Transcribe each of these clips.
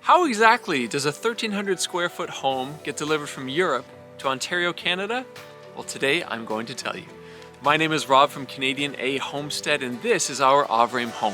How exactly does a 1,300 square foot home get delivered from Europe to Ontario, Canada? Well, today I'm going to tell you. My name is Rob from Canadian A Homestead, and this is our Avrame Home.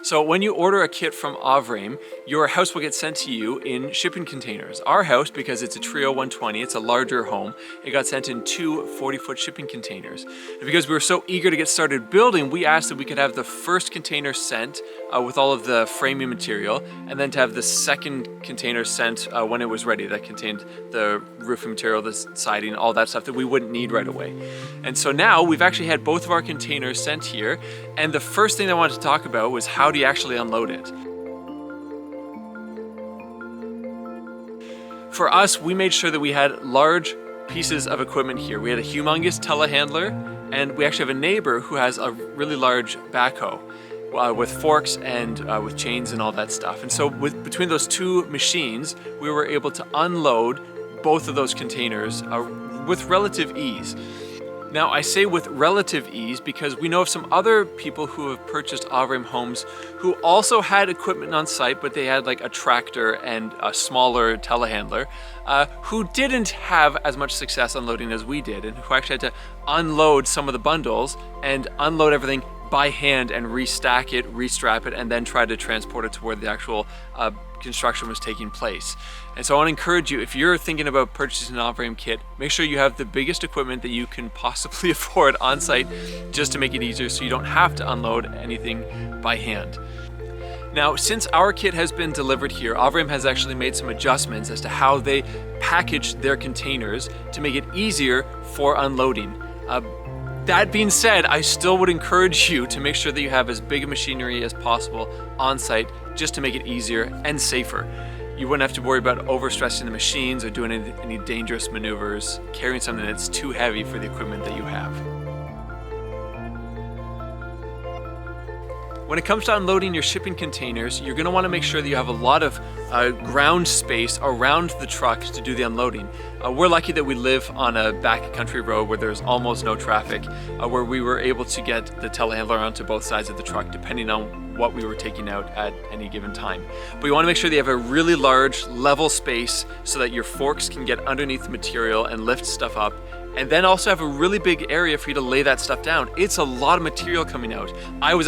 So when you order a kit from Avrame, your house will get sent to you in shipping containers. Our house, because it's a Trio 120, it's a larger home, it got sent in two 40-foot shipping containers. And because we were so eager to get started building, we asked that we could have the first container sent with all of the framing material, and then to have the second container sent when it was ready, that contained the roofing material, the siding, all that stuff that we wouldn't need right away. And so now we've actually had both of our containers sent here, and the first thing I wanted to talk about was how do you actually unload it. For us, we made sure that we had large pieces of equipment here. We had a humongous telehandler, and we actually have a neighbor who has a really large backhoe with forks and with chains and all that stuff. And so between those two machines, we were able to unload both of those containers with relative ease. Now, I say with relative ease because we know of some other people who have purchased Avrame homes who also had equipment on site, but they had like a tractor and a smaller telehandler, who didn't have as much success unloading as we did, and who actually had to unload some of the bundles and unload everything by hand and restack it, restrap it, and then try to transport it to where the actual construction was taking place. And so I want to encourage you, if you're thinking about purchasing an Avrame kit, make sure you have the biggest equipment that you can possibly afford on site just to make it easier so you don't have to unload anything by hand. Now, since our kit has been delivered here, Avrame has actually made some adjustments as to how they package their containers to make it easier for unloading. That being said, I still would encourage you to make sure that you have as big a machinery as possible on site just to make it easier and safer. You wouldn't have to worry about overstressing the machines or doing any dangerous maneuvers, carrying something that's too heavy for the equipment that you have. When it comes to unloading your shipping containers, you're going to want to make sure that you have a lot of ground space around the truck to do the unloading. We're lucky that we live on a backcountry road where there's almost no traffic, where we were able to get the telehandler onto both sides of the truck depending on what we were taking out at any given time. But you want to make sure that you have a really large level space so that your forks can get underneath the material and lift stuff up, and then also have a really big area for you to lay that stuff down. It's a lot of material coming out. I was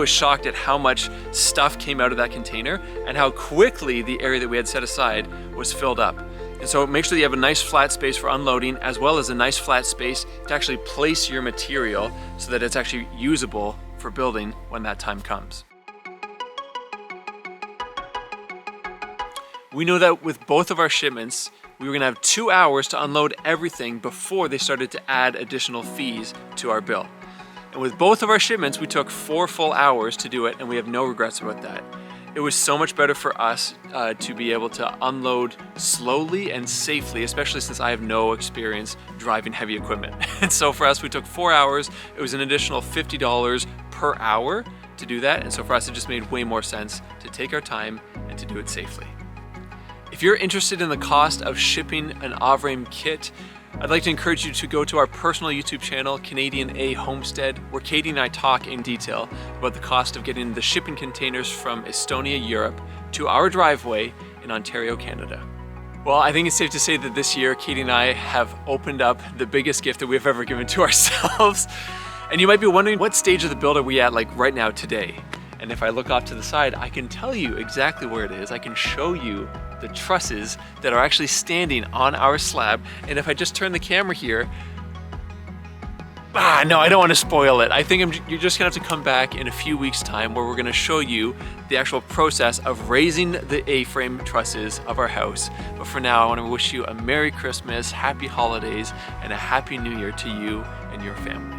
shocked at how much stuff came out of that container and how quickly the area that we had set aside was filled up. And so make sure that you have a nice flat space for unloading, as well as a nice flat space to actually place your material so that it's actually usable for building when that time comes. We know that with both of our shipments, we were gonna have 2 hours to unload everything before they started to add additional fees to our bill. And with both of our shipments, we took 4 full hours to do it, and we have no regrets about that. It was so much better for us to be able to unload slowly and safely, especially since I have no experience driving heavy equipment. And so for us, we took 4 hours. It was an additional $50 per hour to do that. And so for us, it just made way more sense to take our time and to do it safely. If you're interested in the cost of shipping an Avrame kit, I'd like to encourage you to go to our personal YouTube channel, Canadian A Homestead, where Katie and I talk in detail about the cost of getting the shipping containers from Estonia, Europe, to our driveway in Ontario, Canada. Well, I think it's safe to say that this year, Katie and I have opened up the biggest gift that we've ever given to ourselves. And you might be wondering, what stage of the build are we at, like right now, today? And if I look off to the side, I can tell you exactly where it is. I can show you the trusses that are actually standing on our slab. And if I just turn the camera here, no, I don't want to spoil it. I think you're just gonna have to come back in a few weeks' time where we're gonna show you the actual process of raising the A-frame trusses of our house. But for now, I want to wish you a Merry Christmas, Happy Holidays, and a Happy New Year to you and your family.